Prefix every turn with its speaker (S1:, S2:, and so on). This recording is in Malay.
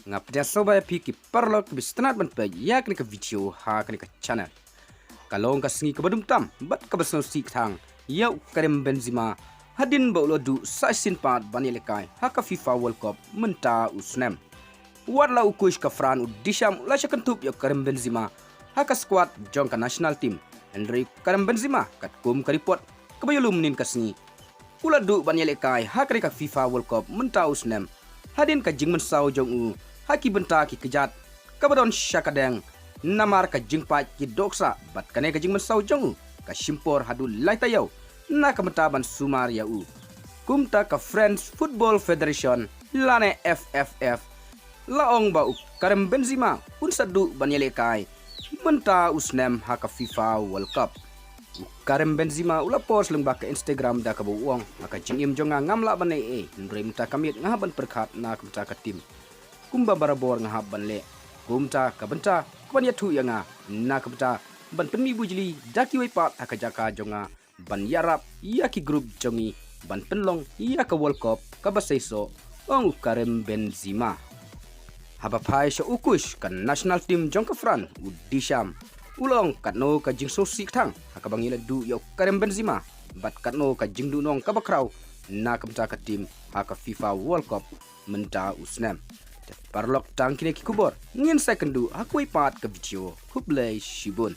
S1: Ngap dia soba piki perlo ke bistanat ban pe yak ni ke video ha ke channel. Kalau ka sengi ke badum tam bat ka besno sik thang yau Karim Benzema hadin baulo du sasin pat bani lekai ha ka FIFA World Cup menta usnem. Warla ukush ka Fran udisham la shakantup ya Karim Benzema ha ka squad jong ka national team. Henry Karim Benzema kat kum ka report ka bayulum nin ka sengi. Ula du bani lekai ha ka FIFA World Cup menta usnem. Hadin ka jingmen saw jong u haki benta ki kejat kabadon syakadeng namar ka jingpa ki doksa bat kane ka jingmen saw jong ka shimpor hadu laitayau na kamentaban sumar ya u kumta ka French Football Federation lane FFF laong ba u Karim Benzema unsadu banyele kai menta usnem haka FIFA World Cup. Karim Benzema ula post leng bak Instagram da ka buong maka jingim jonga ngamla banai ndrem ta kamit ngaban perkhat na kumta ka tim kumba barabor ngahab banle kumta kabenta kwanya thu yanga na kabenta ban penmi bujli daki wai pat akajaka jonga ban yarap yaki group jongi ban penlong yaka World Cup kabasaiso ong Karim Benzema haba pai sho ukush kan national team jongka Fran udisham ulong katno ka jingso sik thang hakabangila du yo Karim Benzema bat katno ka jingdu nong kabakraw na kabenta ka team haka FIFA World Cup menta usnam parlok tang kini kikubor ngin second du hakui pat ke video kublai shibun.